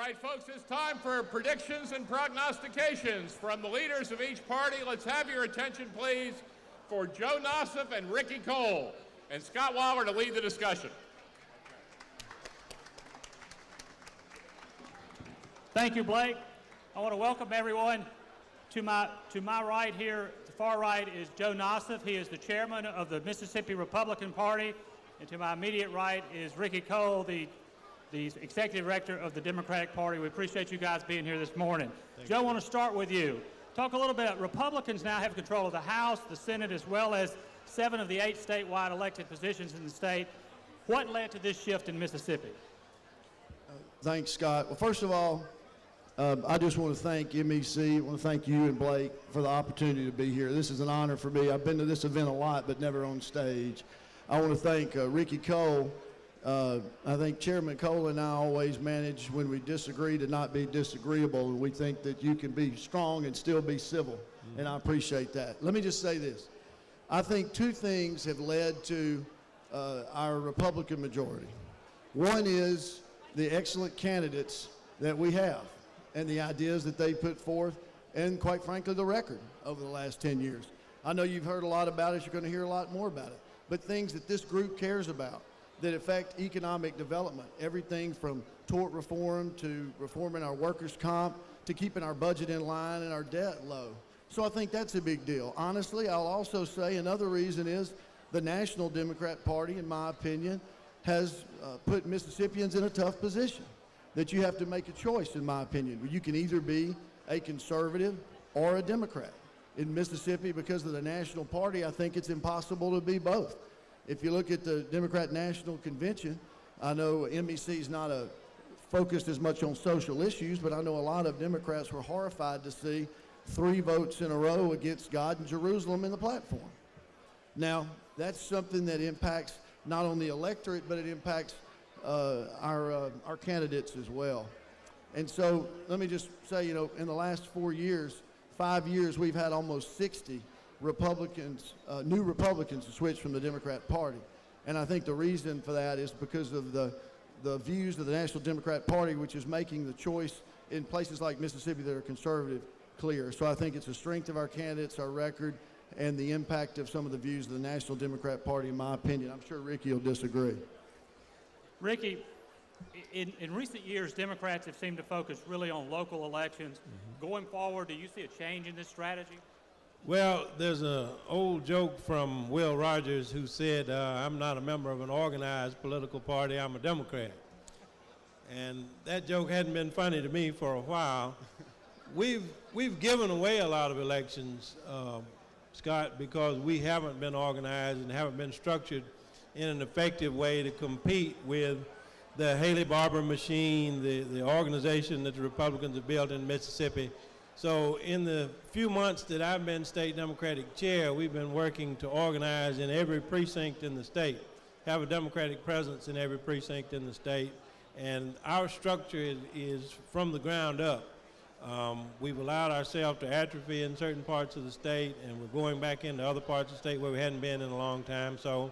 right, folks, it's time for predictions and prognostications from the leaders of each party. Let's have your attention, please, for Joe Nosef and Rickey Cole, and Scott Wall to lead the discussion. Thank you, Blake. I want to welcome everyone. To my right here, the far right, is Joe Nosef. He is the chairman of the Mississippi Republican Party. And to my immediate right is Rickey Cole, the executive director of the Democratic Party. We appreciate you guys being here this morning. Joe, I want to start with you. Talk a little bit. Republicans now have control of the House, the Senate, as well as 7 of the 8 statewide elected positions in the state. What led to this shift in Mississippi? Thanks, Scott. Well, first of all, I just want to thank MEC. I want to thank you and Blake for the opportunity to be here. This is an honor for me. I've been to this event a lot, but never on stage. I want to thank Rickey Cole. I think Chairman Cole and I always manage, when we disagree, to not be disagreeable, and we think that you can be strong and still be civil, and I appreciate that. Let me just say this. I think 2 things have led to our Republican majority. One is the excellent candidates that we have and the ideas that they put forth, and quite frankly, the record over the last 10 years. I know you've heard a lot about it. You're going to hear a lot more about it. But things that this group cares about that affect economic development, everything from tort reform to reforming our workers' comp to keeping our budget in line and our debt low. So I think that's a big deal. Honestly, I'll also say another reason is the National Democrat Party, in my opinion, has put Mississippians in a tough position, that you have to make a choice, in my opinion. You can either be a conservative or a Democrat. In Mississippi, because of the National Party, I think it's impossible to be both. If you look at the Democrat National Convention, I know MEC is not focused as much on social issues, but I know a lot of Democrats were horrified to see 3 votes in a row against God and Jerusalem in the platform. Now, that's something that impacts not only the electorate, but it impacts our candidates as well. And so let me just say, in the last 5 years, we've had almost 60 Republicans, new Republicans to switch from the Democrat Party. And I think the reason for that is because of the views of the National Democrat Party, which is making the choice in places like Mississippi that are conservative clear. So I think it's the strength of our candidates, our record, and the impact of some of the views of the National Democrat Party, in my opinion. I'm sure Rickey will disagree. Rickey, in recent years, Democrats have seemed to focus really on local elections. Going forward, do you see a change in this strategy? Well, there's an old joke from Will Rogers who said, I'm not a member of an organized political party, I'm a Democrat. And that joke hadn't been funny to me for a while. We've given away a lot of elections, Scott, because we haven't been organized and haven't been structured in an effective way to compete with the Haley Barbour machine, the organization that the Republicans have built in Mississippi. So in the few months that I've been state Democratic chair, we've been working to organize in every precinct in the state, have a Democratic presence in every precinct in the state, and our structure is from the ground up. We've allowed ourselves to atrophy in certain parts of the state, and we're going back into other parts of the state where we hadn't been in a long time. So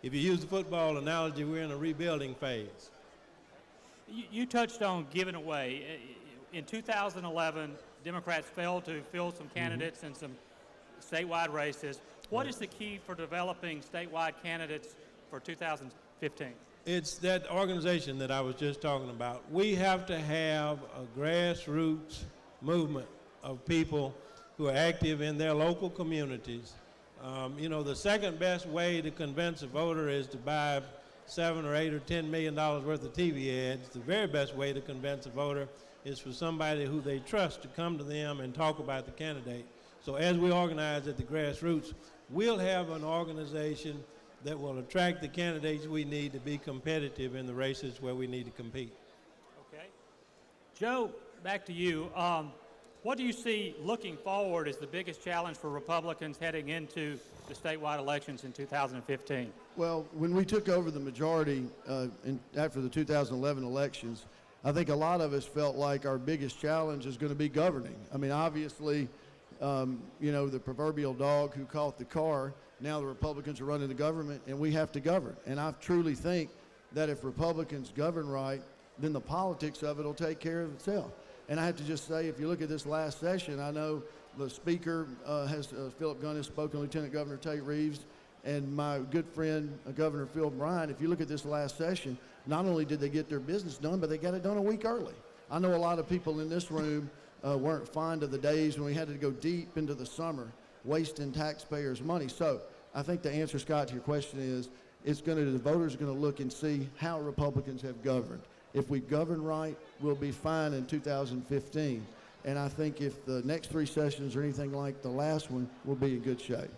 if you use the football analogy, we're in a rebuilding phase. You touched on giving away. In 2011, Democrats failed to fill some candidates in some statewide races. What is the key for developing statewide candidates for 2015? It's that organization that I was just talking about. We have to have a grassroots movement of people who are active in their local communities. The second best way to convince a voter is to buy $7 or $8 or $10 million worth of TV ads. The very best way to convince a voter is for somebody who they trust to come to them and talk about the candidate. So as we organize at the grassroots, we'll have an organization that will attract the candidates we need to be competitive in the races where we need to compete. Okay. Joe, back to you. What do you see looking forward as the biggest challenge for Republicans heading into the statewide elections in 2015? Well, when we took over the majority after the 2011 elections, I think a lot of us felt like our biggest challenge is going to be governing. I mean, obviously, the proverbial dog who caught the car, now the Republicans are running the government, and we have to govern. And I truly think that if Republicans govern right, then the politics of it will take care of itself. And I have to just say, if you look at this last session, I know the speaker Philip Gunn has spoken, Lieutenant Governor Tate Reeves, and my good friend Governor Phil Bryant. If you look at this last session, not only did they get their business done, but they got it done a week early. I know a lot of people in this room weren't fond of the days when we had to go deep into the summer, wasting taxpayers' money. So I think the answer, Scott, to your question is, the voters are going to look and see how Republicans have governed. If we govern right, we'll be fine in 2015. And I think if the next 3 sessions are anything like the last one, we'll be in good shape.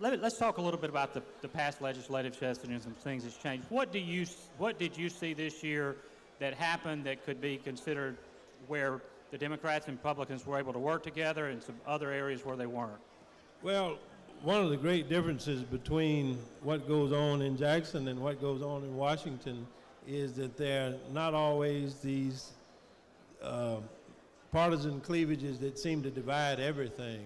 Let's talk a little bit about the past legislative session and some things that's changed. What did you see this year that happened that could be considered where the Democrats and Republicans were able to work together and some other areas where they weren't? Well, one of the great differences between what goes on in Jackson and what goes on in Washington is that there are not always these partisan cleavages that seem to divide everything.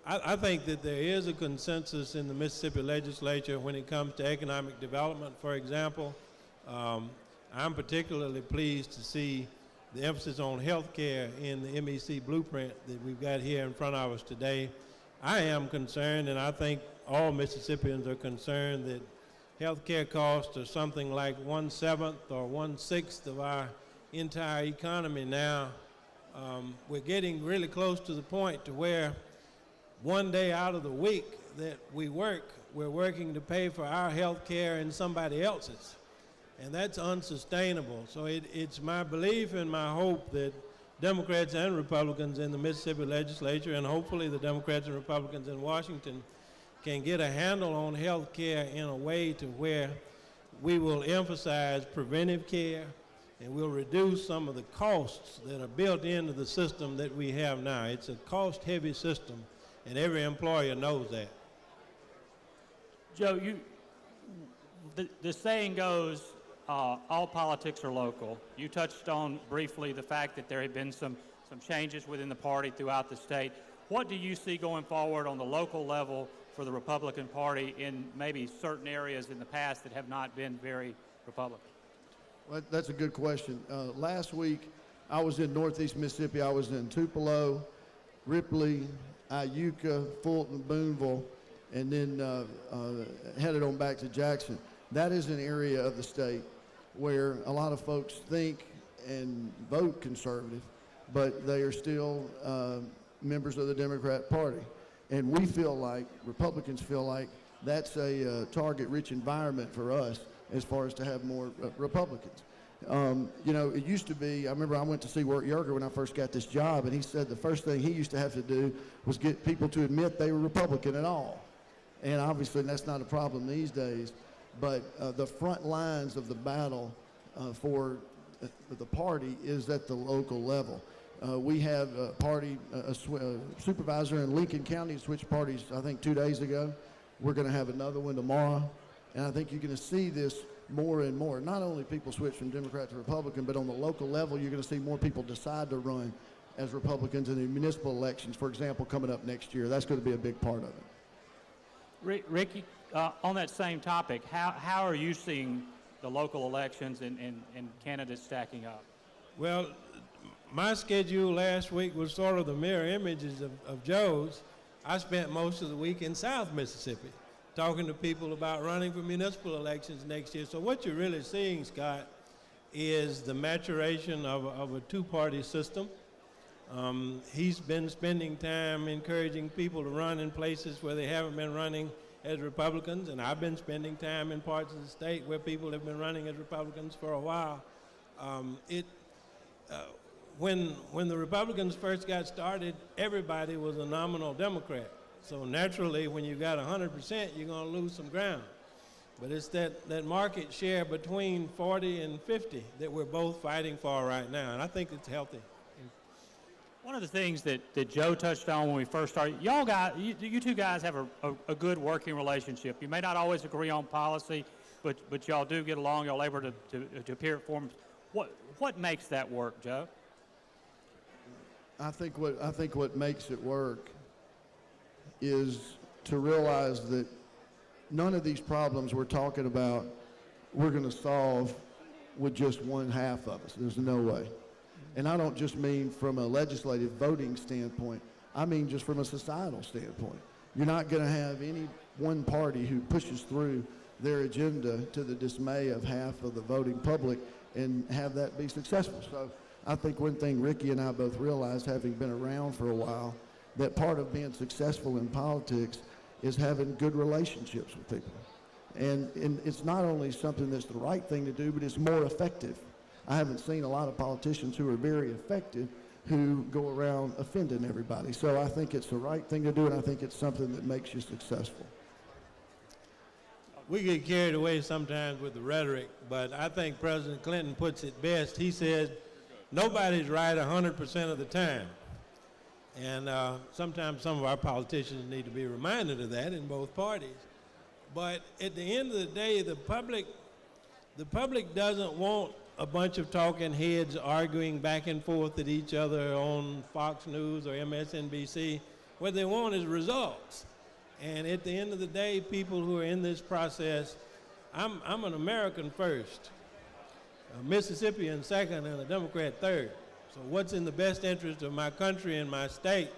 I think that there is a consensus in the Mississippi legislature when it comes to economic development, for example. I'm particularly pleased to see the emphasis on health care in the MEC blueprint that we've got here in front of us today. I am concerned, and I think all Mississippians are concerned, that health care costs are something like 1/7 or 1/6 of our entire economy now. We're getting really close to the point to where one day out of the week that we're working to pay for our health care and somebody else's. And that's unsustainable. So it's my belief and my hope that Democrats and Republicans in the Mississippi legislature, and hopefully the Democrats and Republicans in Washington, can get a handle on health care in a way to where we will emphasize preventive care and we'll reduce some of the costs that are built into the system that we have now. It's a cost-heavy system, and every employer knows that. Joe, the saying goes, all politics are local. You touched on briefly the fact that there have been some changes within the party throughout the state. What do you see going forward on the local level for the Republican Party in maybe certain areas in the past that have not been very Republican? Well, that's a good question. Last week, I was in Northeast Mississippi. I was in Tupelo, Ripley, Iuka, Fulton, Boonville, and then headed on back to Jackson. That is an area of the state where a lot of folks think and vote conservative, but they are still members of the Democrat Party. And we feel like, Republicans feel like, that's a target-rich environment for us as far as to have more Republicans. You know, it used to be, I remember I went to see Wirt Yerger when I first got this job, and he said the first thing he used to have to do was get people to admit they were Republican at all. And obviously that's not a problem these days. But the front lines of the battle for the party is at the local level. We have a party, a supervisor in Lincoln County switched parties, I think, 2 days ago. We're going to have another one tomorrow. And I think you're going to see this more and more. Not only people switch from Democrat to Republican, but on the local level, you're going to see more people decide to run as Republicans in the municipal elections, for example, coming up next year. That's going to be a big part of it. Ricky, on that same topic, how are you seeing the local elections and candidates stacking up? Well, my schedule last week was sort of the mirror images of Joe's. I spent most of the week in South Mississippi talking to people about running for municipal elections next year. So what you're really seeing, Scott, is the maturation of a two-party system. He's been spending time encouraging people to run in places where they haven't been running as Republicans, and I've been spending time in parts of the state where people have been running as Republicans for a while. When the Republicans first got started, everybody was a nominal Democrat. So naturally, when you got 100%, you're going to lose some ground. But it's that market share between 40 and 50 that we're both fighting for right now, and I think it's healthy. One of the things that Joe touched on when we first started, you two guys have a good working relationship. You may not always agree on policy, but y'all do get along. Y'all able to appear at forums. What makes that work, Joe? I think what makes it work is to realize that none of these problems we're talking about we're going to solve with just one half of us. There's no way. And I don't just mean from a legislative voting standpoint. I mean just from a societal standpoint. You're not going to have any one party who pushes through their agenda to the dismay of half of the voting public and have that be successful. So I think one thing Rickey and I both realized, having been around for a while, that part of being successful in politics is having good relationships with people. And it's not only something that's the right thing to do, but it's more effective. I haven't seen a lot of politicians who are very effective who go around offending everybody. So I think it's the right thing to do, and I think it's something that makes you successful. We get carried away sometimes with the rhetoric, but I think President Clinton puts it best. He said, nobody's right 100% of the time. And sometimes some of our politicians need to be reminded of that in both parties. But at the end of the day, the public doesn't want a bunch of talking heads arguing back and forth at each other on Fox News or MSNBC. What they want is results. And at the end of the day, people who are in this process, I'm an American first, a Mississippian second, and a Democrat third. So what's in the best interest of my country and my state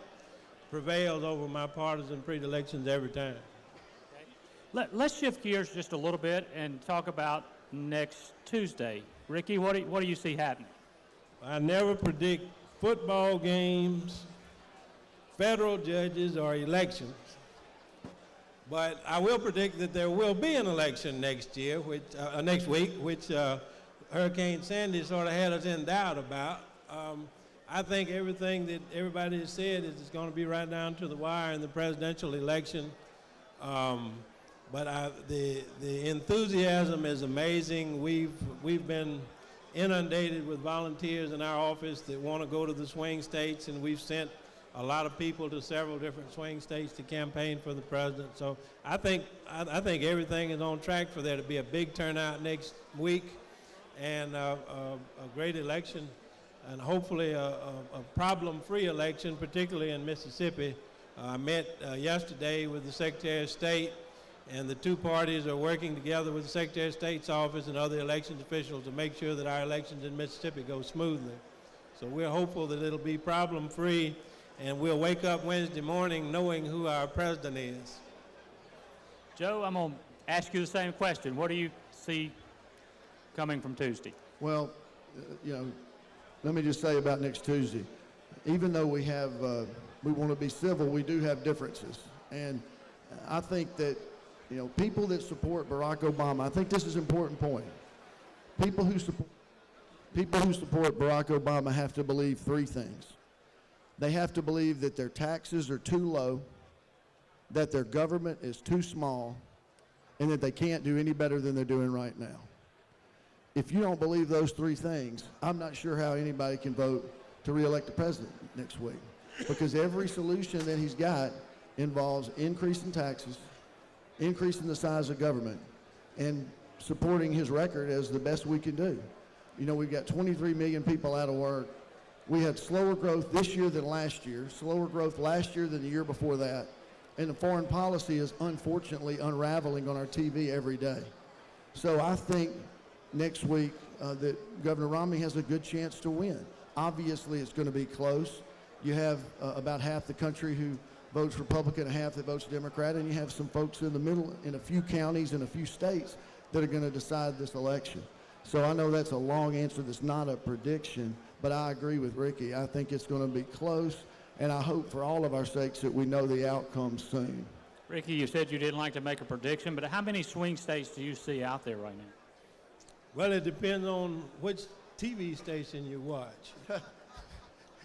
prevails over my partisan predilections every time. Let's shift gears just a little bit and talk about next Tuesday. Rickey, what do you see happening? I never predict football games, federal judges, or elections. But I will predict that there will be an election next year, next week, which Hurricane Sandy sort of had us in doubt about. I think everything that everybody has said is it's going to be right down to the wire in the presidential election. But the enthusiasm is amazing. We've been inundated with volunteers in our office that want to go to the swing states, and we've sent a lot of people to several different swing states to campaign for the president. So I think everything is on track for there to be a big turnout next week and a great election, and hopefully a problem-free election, particularly in Mississippi. I met yesterday with the Secretary of State, and the two parties are working together with the Secretary of State's office and other elections officials to make sure that our elections in Mississippi go smoothly. So we're hopeful that it'll be problem-free, and we'll wake up Wednesday morning knowing who our president is. Joe, I'm going to ask you the same question. What do you see coming from Tuesday? Well, let me just say about next Tuesday. Even though we want to be civil, we do have differences. And I think that, people that support Barack Obama, I think this is an important point. People who support Barack Obama have to believe three things. They have to believe that their taxes are too low, that their government is too small, and that they can't do any better than they're doing right now. If you don't believe those three things, I'm not sure how anybody can vote to re-elect the president next week, because every solution that he's got involves increasing taxes, increasing the size of government, and supporting his record as the best we can do. We've got 23 million people out of work. We had slower growth this year than last year, slower growth last year than the year before that, and the foreign policy is unfortunately unraveling on our TV every day. So I think next week that Governor Romney has a good chance to win. Obviously, it's going to be close. You have about half the country who votes Republican and half that votes Democrat, and you have some folks in the middle in a few counties and a few states that are going to decide this election. So I know that's a long answer that's not a prediction, but I agree with Rickey. I think it's going to be close, and I hope for all of our sakes that we know the outcome soon. Rickey, you said you didn't like to make a prediction, but how many swing states do you see out there right now? Well, it depends on which TV station you watch.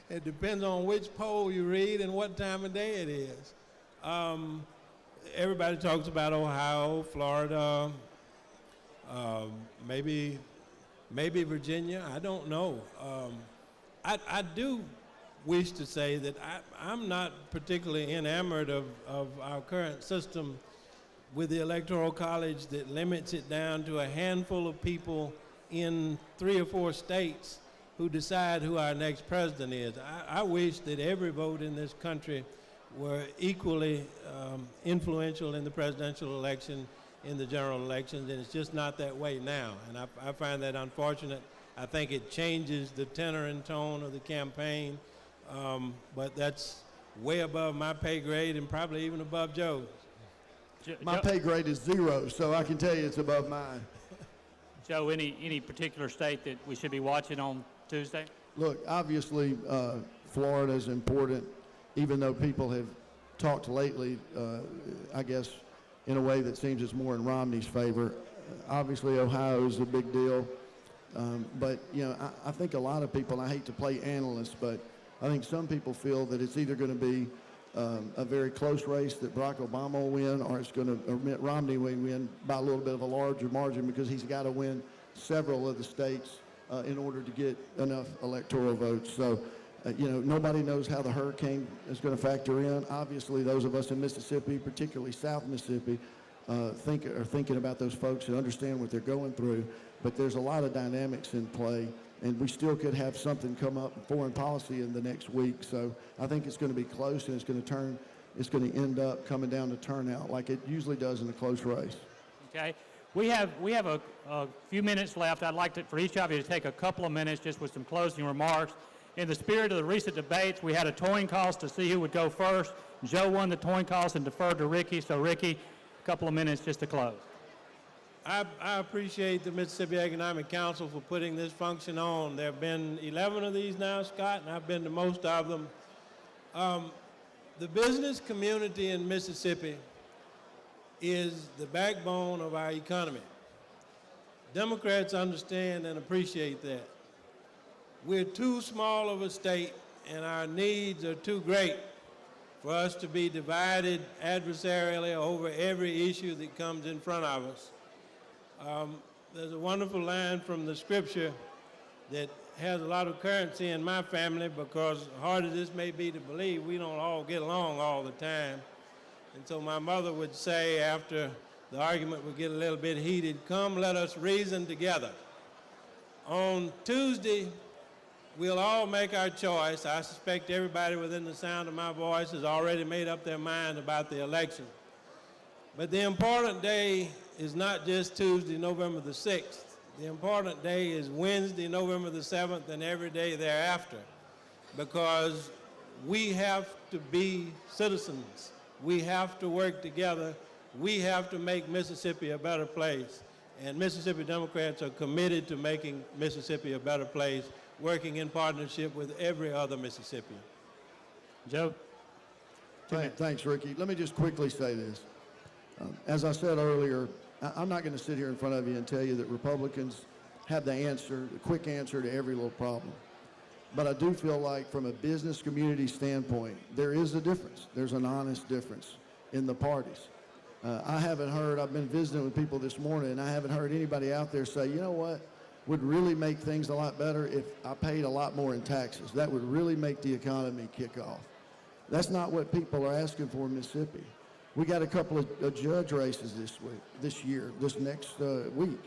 It depends on which poll you read and what time of day it is. Everybody talks about Ohio, Florida, maybe Virginia. I don't know. I do wish to say that I'm not particularly enamored of our current system with the Electoral College that limits it down to a handful of people in 3 or 4 states who decide who our next president is. I wish that every vote in this country were equally influential in the presidential election, in the general elections, and it's just not that way now. And I find that unfortunate. I think it changes the tenor and tone of the campaign, but that's way above my pay grade and probably even above Joe's. My pay grade is 0, so I can tell you it's above mine. Joe, any particular state that we should be watching on Tuesday? Look, obviously, Florida is important, even though people have talked lately, I guess, in a way that seems it's more in Romney's favor. Obviously, Ohio is a big deal. But, you know, I think a lot of people, and I hate to play analyst, but I think some people feel that it's either going to be a very close race that Barack Obama will win, or it's going to, or Mitt Romney will win by a little bit of a larger margin, because he's got to win several of the states in order to get enough electoral votes. So, you know, nobody knows how the hurricane is going to factor in. Obviously, those of us in Mississippi, particularly South Mississippi, are thinking about those folks and understand what they're going through. But there's a lot of dynamics in play, and we still could have something come up in foreign policy in the next week. So I think it's going to be close, and it's going to end up coming down to turnout like it usually does in a close race. Okay. We have a few minutes left. I'd like for each of you to take a couple of minutes just with some closing remarks. In the spirit of the recent debates, we had a coin toss to see who would go first. Joe won the coin toss and deferred to Rickey. So Rickey, a couple of minutes just to close. I appreciate the Mississippi Economic Council for putting this function on. There have been 11 of these now, Scott, and I've been to most of them. The business community in Mississippi is the backbone of our economy. Democrats understand and appreciate that. We're too small of a state, and our needs are too great for us to be divided adversarially over every issue that comes in front of us. There's a wonderful line from the scripture that has a lot of currency in my family, because hard as this may be to believe, we don't all get along all the time. And so my mother would say, after the argument would get a little bit heated, "Come, let us reason together." On Tuesday, we'll all make our choice. I suspect everybody within the sound of my voice has already made up their mind about the election. But the important day is not just Tuesday, November the 6th. The important day is Wednesday, November the 7th, and every day thereafter, because we have to be citizens. We have to work together. We have to make Mississippi a better place. And Mississippi Democrats are committed to making Mississippi a better place, working in partnership with every other Mississippian. Joe? Thanks, Rickey. Let me just quickly say this. As I said earlier, I'm not going to sit here in front of you and tell you that Republicans have the answer, the quick answer to every little problem. But I do feel like from a business community standpoint, there is a difference. There's an honest difference in the parties. I haven't heard, I've been visiting with people this morning, and I haven't heard anybody out there say, you know what, would really make things a lot better if I paid a lot more in taxes. That would really make the economy kick off. That's not what people are asking for in Mississippi. We got a couple of judge races this next week.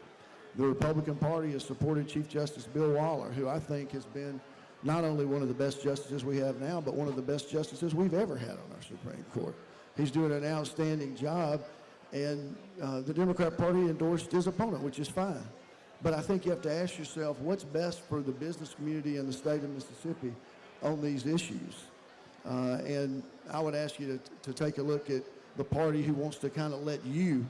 The Republican Party has supported Chief Justice Bill Waller, who I think has been not only one of the best justices we have now, but one of the best justices we've ever had on our Supreme Court. He's doing an outstanding job, and the Democrat Party endorsed his opponent, which is fine. But I think you have to ask yourself, what's best for the business community in the state of Mississippi on these issues? And I would ask you to take a look at the party who wants to kind of let you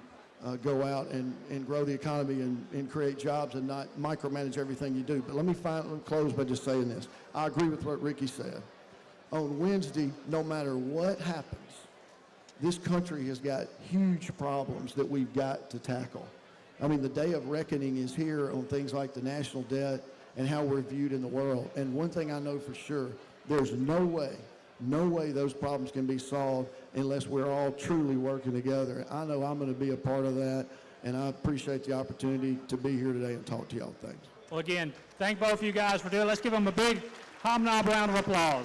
go out and grow the economy and create jobs and not micromanage everything you do. But let me close by just saying this. I agree with what Rickey said. On Wednesday, no matter what happens, this country has got huge problems that we've got to tackle. I mean, the day of reckoning is here on things like the national debt and how we're viewed in the world. And one thing I know for sure, there's no way those problems can be solved unless we're all truly working together. I know I'm going to be a part of that, and I appreciate the opportunity to be here today and talk to y'all. Thanks. Well, again, thank both of you guys for doing it. Let's give them a big Hobnob round of applause.